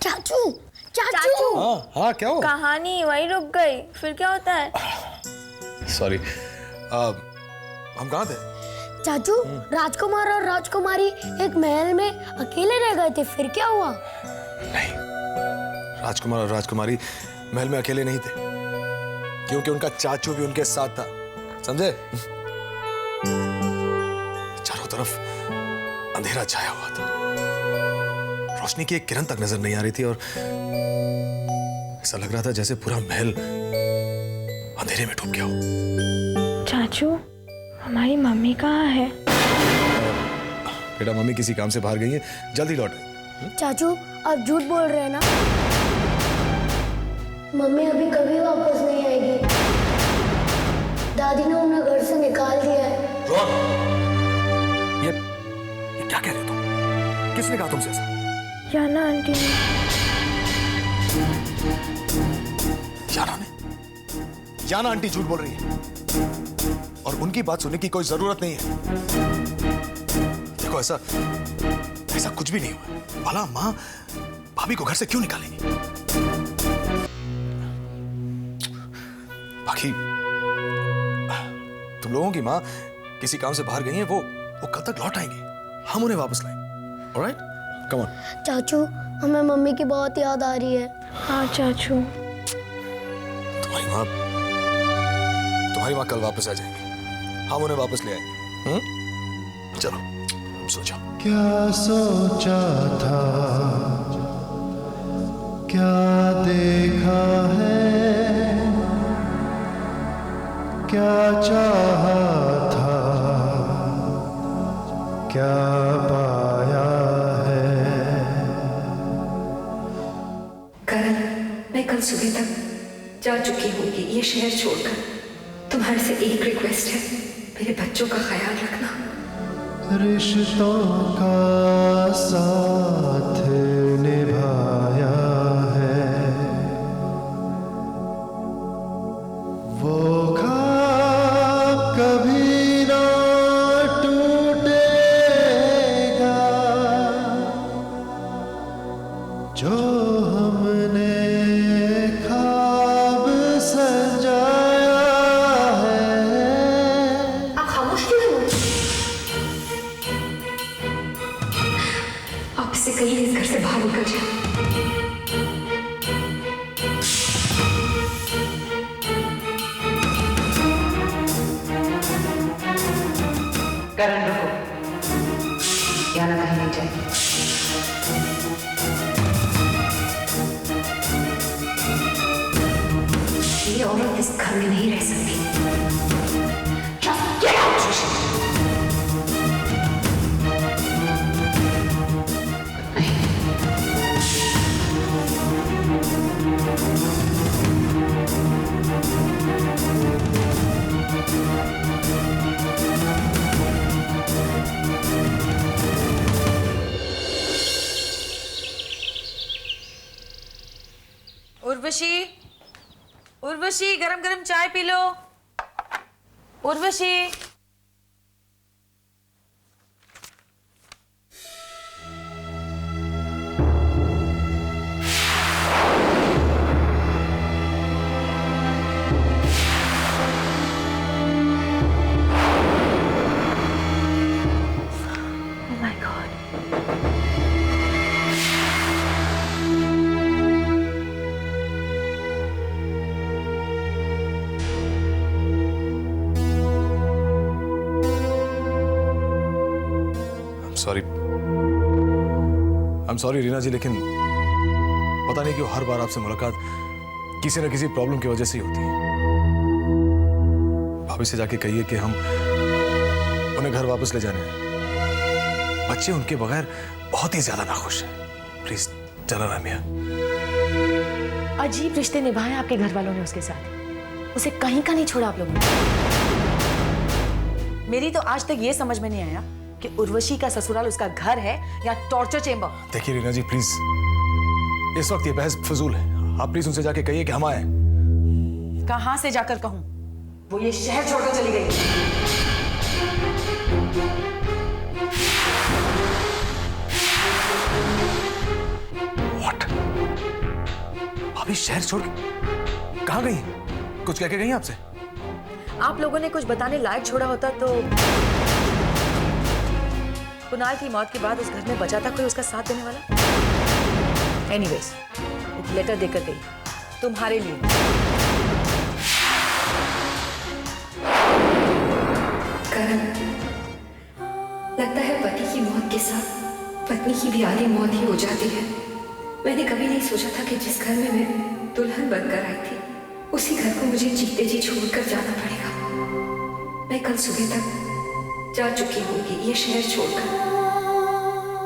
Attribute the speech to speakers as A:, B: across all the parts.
A: चाचू चाचू।
B: हाँ हाँ, क्या हुआ?
C: कहानी वहीं रुक गई, फिर क्या होता है?
B: सॉरी, हम कहाँ थे?
A: चाचू, राजकुमार और राजकुमारी एक महल में अकेले रह गए थे, फिर क्या हुआ?
B: नहीं, राजकुमार और राजकुमारी महल में अकेले नहीं थे, क्योंकि उनका चाचू भी उनके साथ था, समझे? चारों तरफ अंधेरा छाया हुआ था, रोशनी की एक किरण तक नजर नहीं आ रही थी और ऐसा लग रहा था जैसे पूरा महल अंधेरे में डूब गया हो।
C: चाचू, हमारी मम्मी कहाँ है?
B: बेटा, मम्मी किसी काम से बाहर गई है, जल्दी लौट आएगी।
A: चाचू, आप झूठ बोल रहे हैं ना? मम्मी अभी कभी वापस नहीं आएगी। दादी ने उन्हें घर से निकाल दिया है।
B: रोहन, ये क्या कह रहे हो तुम? किसने कहा तुमसे ऐसा?
C: याना आंटी ने।
B: याना ने? याना आंटी झूठ बोल रही है और उनकी बात सुनने की कोई जरूरत नहीं है। देखो, ऐसा कुछ भी नहीं हुआ। भला माँ भाभी को घर से क्यों निकालेंगी? बाकी तुम लोगों की माँ किसी काम से बाहर गई है, वो कल तक लौट आएंगी, हम उन्हें वापस लाएंगे। Alright, come on.
A: चाचू, हमें मम्मी की बहुत याद आ रही है।
C: हाँ चाचू।
B: तुम्हारी माँ कल वापस आ जाएंगी, हम उन्हें वापस ले आएंगे। चलो सो जाओ।
D: क्या सोचा था, क्या देखा है, क्या चाहा था, क्या पाया है।
E: करण, मैं कल सुबह तक जा चुकी होगी ये शहर छोड़कर। तुम्हारे से एक रिक्वेस्ट है, मेरे बच्चों का ख्याल रखना।
D: रिश्तों का साथ निभाया है, वो ख्वाब कभी ना टूटेगा, जो हमने ख्वाब सजाया है।
E: आप खामोश क्यों हो? आप इससे कहीं इस घर से बाहर निकल जाए। करण, रुको, याना कहीं नहीं जाएगी। ये औरत इस घर में नहीं रह सकती। Just get out, Trisha.
F: Urvashi, Urvashi, गरम गरम चाय पी लो। Urvashi,
C: Oh my God.
B: Sorry Reena ji, लेकिन पता नहीं क्यों हर बार आपसे मुलाकात किसी न किसी प्रॉब्लम की वजह से ही होती है। भाभी से जाके कहिए कि हम उन्हें घर वापस ले जाने हैं। बच्चे उनके बगैर बहुत ही ज्यादा नाखुश हैं। प्लीज टेल हर रम्या।
G: अजीब रिश्ते निभाए आपके घर वालों ने उसके साथ, उसे कहीं का नहीं छोड़ा आप लोगों ने। मेरी तो आज तक ये समझ में नहीं आया कि उर्वशी का ससुराल उसका घर है या टॉर्चर चेंबर।
B: देखिए रीना जी, प्लीज, इस वक्त ये बहस फजूल है। आप प्लीज उनसे जाके कहिए कि हम आए।
G: कहां से जाकर कहूं? वो ये शहर छोड़कर चली गई।
B: What? भाभी शहर छोड़ के कहाँ गई? कुछ कह के गई आपसे?
G: आप लोगों ने कुछ बताने लायक छोड़ा होता तो कुणाल की मौत के बाद उस घर में बचा था कोई उसका साथ देने वाला? एनीवेज, एक लेटर देकर गई तुम्हारे लिए।
E: करण, लगता है पति की मौत के साथ पत्नी की भी आधी मौत ही हो जाती है। मैंने कभी नहीं सोचा था कि जिस घर में मैं दुल्हन बनकर आई थी उसी घर को मुझे जीते जी छोड़कर जाना पड़ेगा। मैं कल सुबह तक जा चुकी होंगी ये शहर छोड़कर।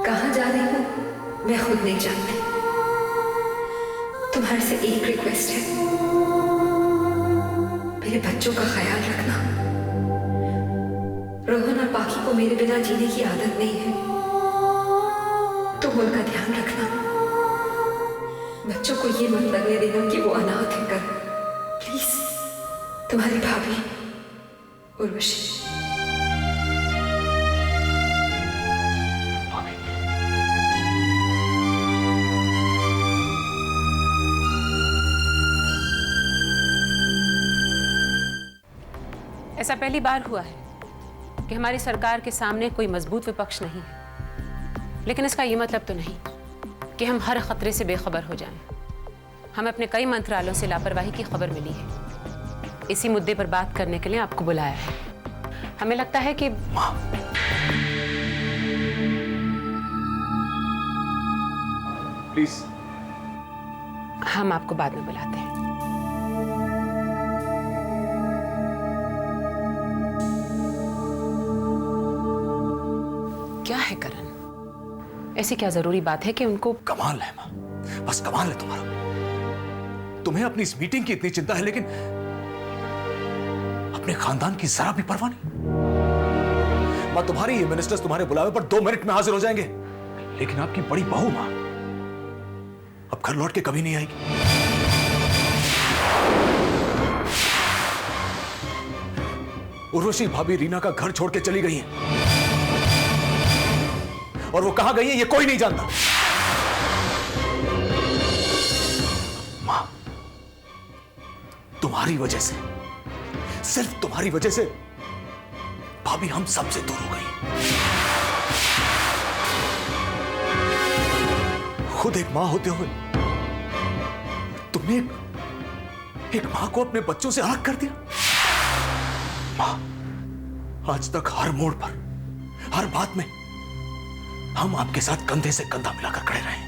E: कहाँ जा रही हूँ मैं खुद नहीं जानती। तुम्हारे से एक रिक्वेस्ट है, मेरे बच्चों का ख्याल रखना। रोहन और बाकी को मेरे बिना जीने की आदत नहीं है, तुम उनका ध्यान रखना। बच्चों को ये मत लगने देना कि वो अनाथ है। कर प्लीज, तुम्हारी भाभी उर्वशी।
H: ऐसा पहली बार हुआ है कि हमारी सरकार के सामने कोई मजबूत विपक्ष नहीं है, लेकिन इसका ये मतलब तो नहीं कि हम हर खतरे से बेखबर हो जाएं। हमें अपने कई मंत्रालयों से लापरवाही की खबर मिली है। इसी मुद्दे पर बात करने के लिए आपको बुलाया है। हमें लगता है कि
B: प्लीज,
H: हम आपको बाद में बुलाते हैं। क्या है करण? ऐसी क्या जरूरी बात है कि उनको?
B: कमाल है माँ, बस कमाल है तुम्हारा। तुम्हें अपनी इस मीटिंग की इतनी चिंता है, लेकिन अपने खानदान की जरा भी परवाह नहीं। माँ, तुम्हारी ये मिनिस्टर्स तुम्हारे बुलावे पर 2 मिनट में हाजिर हो जाएंगे, लेकिन आपकी बड़ी बहू माँ अब घर लौट के कभी नहीं आएगी। उर्वशी भाभी रीना का घर छोड़ के चली गई हैं, और वो कहां गई है ये कोई नहीं जानता। मां, तुम्हारी वजह से, सिर्फ तुम्हारी वजह से भाभी हम सबसे दूर हो गई। खुद एक मां होते हुए तुमने एक मां को अपने बच्चों से अलग कर दिया। मां, आज तक हर मोड़ पर, हर बात में हम आपके साथ कंधे से कंधा मिलाकर खड़े रहे हैं।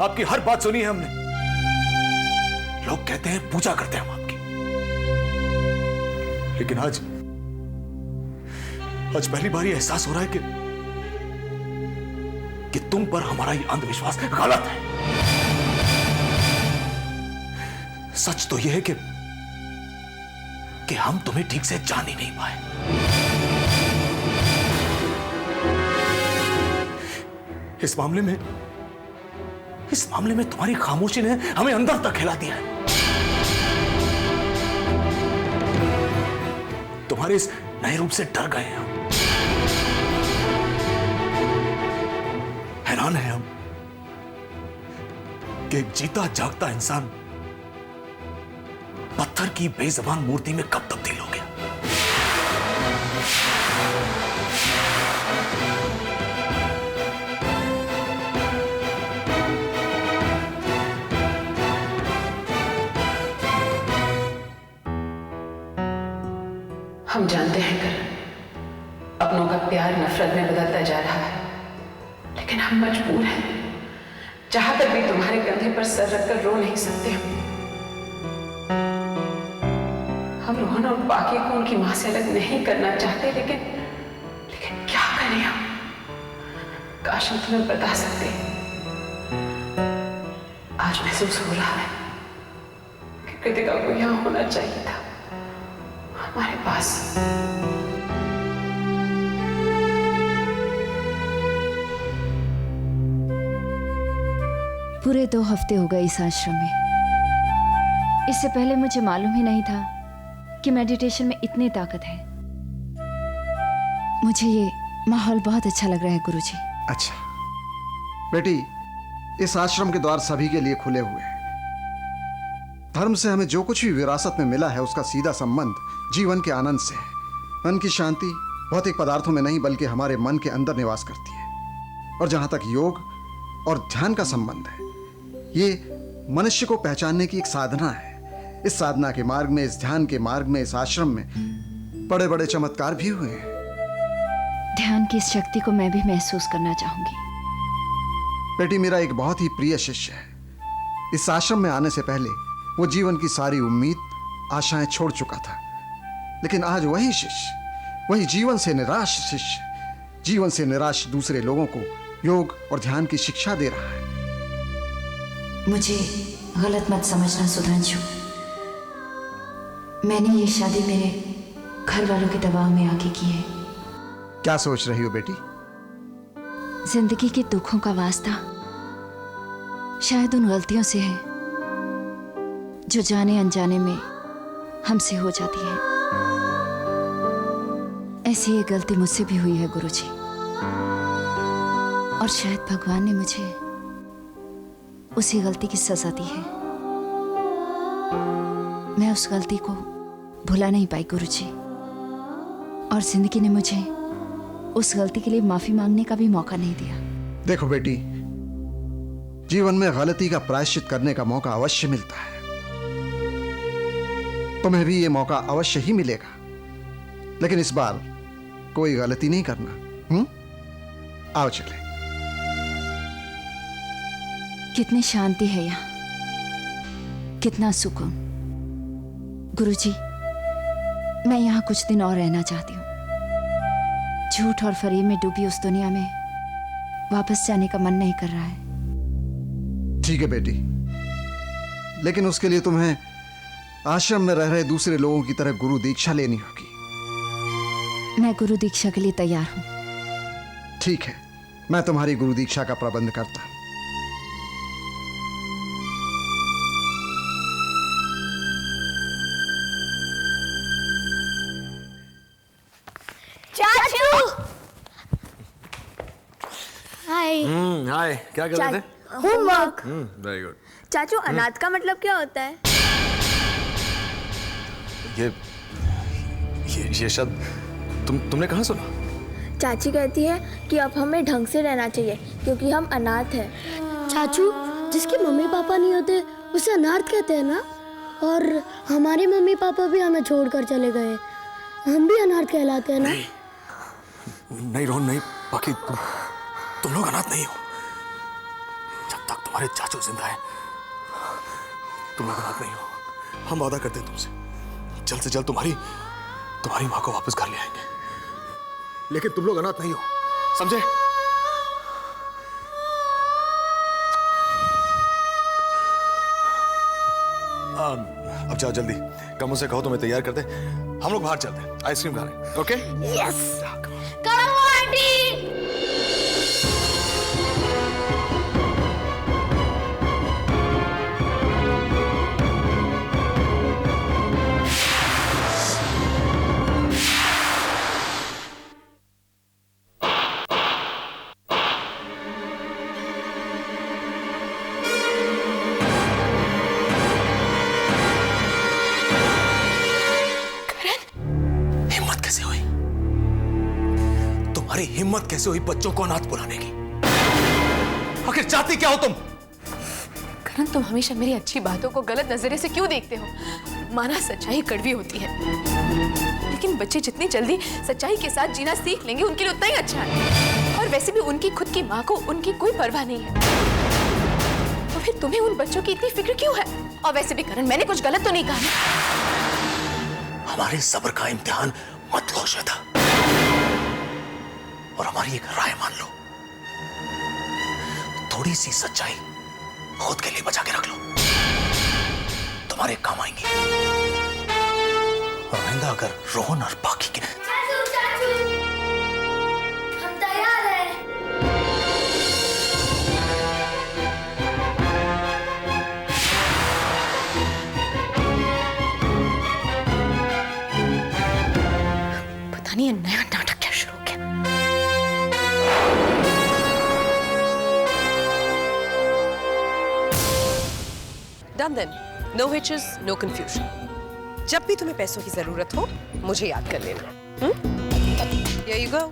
B: आपकी हर बात सुनी है हमने। लोग कहते हैं पूजा करते हैं हम आपकी, लेकिन आज पहली बार ये एहसास हो रहा है कि तुम पर हमारा ये अंधविश्वास गलत है। सच तो यह है कि हम तुम्हें ठीक से जान ही नहीं पाए। इस मामले में तुम्हारी खामोशी ने हमें अंदर तक हिला दिया है। तुम्हारे इस नए रूप से डर गए हैं हम। हैरान है हम कि एक जीता जागता इंसान पत्थर की बेजबान मूर्ति में कब तब्दील हो गया।
H: हम जानते हैं करण, अपनों का प्यार नफरत में बदलता जा रहा है, लेकिन हम मजबूर हैं। जहां तक भी तुम्हारे कंधे पर सर रखकर रो नहीं सकते हम रोहन और बाकी को उनकी मां से अलग नहीं करना चाहते, लेकिन क्या करें हम? काश हम तुम्हें बता सकते। आज महसूस हो रहा है कि कृतिका को यहां होना चाहिए था, हमारे पास।
I: पूरे 2 हफ्ते हो गए इस आश्रम में। इससे पहले मुझे मालूम ही नहीं था कि मेडिटेशन में इतनी ताकत है। मुझे ये माहौल बहुत अच्छा लग रहा है गुरुजी।
D: अच्छा बेटी, इस आश्रम के द्वार सभी के लिए खुले हुए हैं।
J: धर्म से हमें जो कुछ भी विरासत में मिला है उसका सीधा संबंध जीवन के आनंद से है। मन की शांति भौतिक पदार्थों में नहीं बल्कि हमारे मन के अंदर निवास करती है। और जहां तक योग और ध्यान का संबंध है, ये मनुष्य को पहचानने की एक साधना है। इस साधना के मार्ग में, इस ध्यान के मार्ग में, इस आश्रम में बड़े बड़े चमत्कार भी हुए हैं।
I: ध्यान की इस शक्ति को मैं भी महसूस करना चाहूंगी।
J: बेटी, मेरा एक बहुत ही प्रिय शिष्य है। इस आश्रम में आने से पहले वो जीवन की सारी उम्मीद, आशाएं छोड़ चुका था। लेकिन आज वही शिष्य, वही जीवन से निराश शिष्य, जीवन से निराश दूसरे लोगों को योग और ध्यान की शिक्षा दे रहा है।
E: मुझे गलत मत समझना सुधांशु। मैंने ये शादी मेरे घर वालों के दबाव में आके की है।
J: क्या सोच रही हो बेटी?
I: जिंदगी के दुखों का वास्ता शायद उन गलतियों से है जो जाने अनजाने में हमसे हो जाती है। ऐसी एक गलती मुझसे भी हुई है गुरुजी, और शायद भगवान ने मुझे उसी गलती की सजा दी है। मैं उस गलती को भुला नहीं पाई गुरुजी, और जिंदगी ने मुझे उस गलती के लिए माफी मांगने का भी मौका नहीं दिया।
J: देखो बेटी, जीवन में गलती का प्रायश्चित करने का मौका अवश्य मिलता है। तुम्हें भी ये मौका अवश्य ही मिलेगा, लेकिन इस बार कोई गलती नहीं करना। आओ चले।
I: कितनी शांति है यहाँ, कितना सुकून। गुरुजी, मैं यहाँ कुछ दिन और रहना चाहती हूँ। झूठ और फरेब में डूबी उस दुनिया में वापस जाने का मन नहीं कर रहा है।
J: ठीक है बेटी, लेकिन उसके लिए तुम्हें आश्रम में रह रहे दूसरे लोगों की तरह गुरु दीक्षा लेनी होगी।
I: मैं गुरु दीक्षा के लिए तैयार हूँ।
J: ठीक है, मैं तुम्हारी गुरु दीक्षा का प्रबंध करता हूँ।
A: चाचू, हाय।
B: हाय, क्या कर रहे थे?
A: होमवर्क।
B: Very good.
C: चाचू, अनाथ का मतलब क्या होता है?
B: ये शब्द तुमने कहाँ सुना?
C: चाची कहती है कि अब हमें ढंग से रहना चाहिए क्योंकि हम अनाथ हैं।
A: चाचू, जिसके मम्मी पापा नहीं होते उसे अनाथ कहते हैं ना। और हमारे मम्मी पापा भी हमें छोड़कर चले गए, हम भी अनाथ कहलाते हैं ना।
B: नहीं रोहन, नहीं। बाकी तुम लोग अनाथ नहीं हो। जब तक तुम्हारे चाचू जिंदा है तुम लोग अनाथ नहीं हो। हम वादा करते हैं तुमसे, जल्द से जल्द तुम्हारी माँ को वापस घर ले आएंगे। लेकिन तुम लोग अनाथ नहीं हो, समझे? अब जाओ जल्दी, कमों से कहो तुम्हें तैयार कर दे। हम लोग बाहर चलते हैं आइसक्रीम खाने। ओके?
A: यस। करो आंटी।
B: हिम्मत कैसे हुई बच्चों को अनाथ बुलाने की? आखिर चाहती क्या हो तुम?
K: करण, तुम हमेशा मेरी अच्छी बातों को गलत नजरिए से क्यों देखते हो? माना सच्चाई कड़वी होती है, लेकिन बच्चे जितनी जल्दी सच्चाई के साथ जीना सीख लेंगे उनके लिए उतना ही अच्छा है। और वैसे भी उनकी खुद की माँ को उनकी कोई परवाह नहीं है, तो फिर तुम्हें उन बच्चों की इतनी फिक्र क्यों है? और वैसे भी करण, मैंने कुछ गलत तो नहीं कहा।
B: हमारे सब्र का इम्तिहान मत लो श्वेता, और हमारी एक राय मान लो। थोड़ी सी सच्चाई खुद के लिए बचा के रख लो, तुम्हारे काम आएंगी। और आइंदा अगर रोहन और बाकी के
A: चाचू, हम तैयार हैं।
K: पता नहीं ये नया नाटक क्या शुरू हो गया।
L: Done then. No hitches, no confusion. जब भी तुम्हें पैसों की जरूरत हो, मुझे याद कर लेना. Here you go.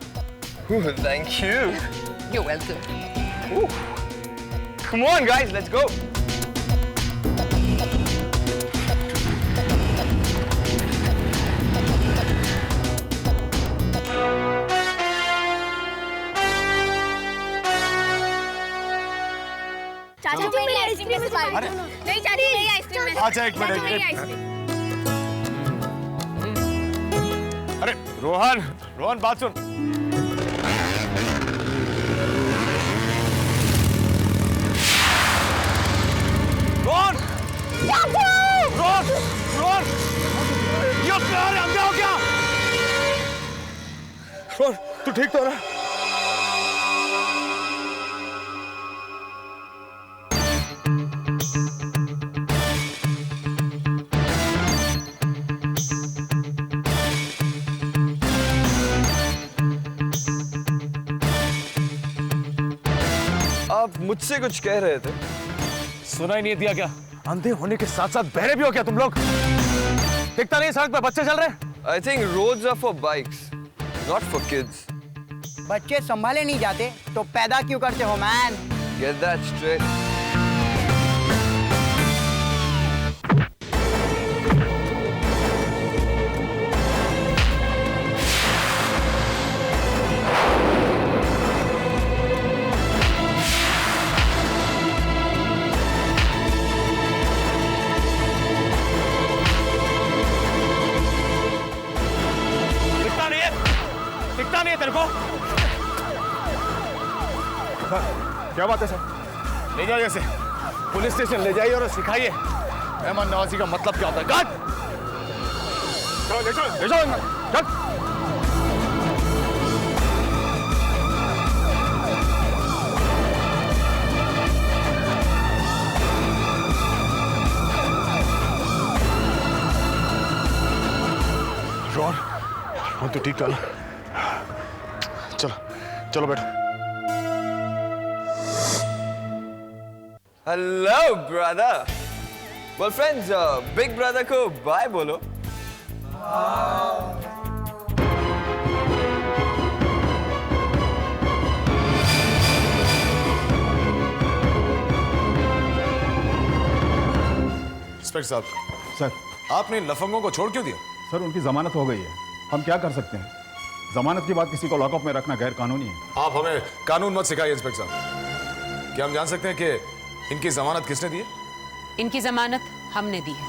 M: Thank you.
L: You're welcome.
M: Come on, guys, let's go.
C: चाचा जी मेरी आइसक्रीम में नहीं चाची मेरी आइसक्रीम में
B: अच्छा एक मिनट अरे रोहन बात सुन रोहन ये प्यार है क्या हो क्या रोहन तू ठीक तो रहा
M: आप मुझसे कुछ कह रहे थे?
B: सुना ही नहीं दिया क्या? अंधे होने के साथ साथ बहरे भी हो क्या तुम लोग? दिखता नहीं सड़क पे बच्चे चल रहे?
M: I think roads are for bikes, not for kids.
N: बच्चे संभाले नहीं जाते तो पैदा क्यों करते हो मैन?
M: Get that straight.
B: दिखता नहीं है तेरे को? क्या बात है सर? ले जाइए इसे पुलिस स्टेशन ले जाइए और सिखाइए मेहमान नवाजी का मतलब क्या होता है। चलो ले जाओ चल। रोहन तो ठीक था ना? चलो बैठो।
M: Hello, brother. Well, friends, big brother को bye बोलो.
B: इंस्पेक्टर साहब,
O: सर
B: आपने लफंगों को छोड़ क्यों दिया?
O: सर उनकी जमानत हो गई है, हम क्या कर सकते हैं? जमानत के बाद किसी को लॉकअप में रखना गैर कानूनी है।
B: आप हमें कानून मत सिखाइए इंस्पेक्टर साहब। क्या हम जान सकते हैं कि इनकी जमानत किसने दी है?
H: इनकी जमानत हमने दी है।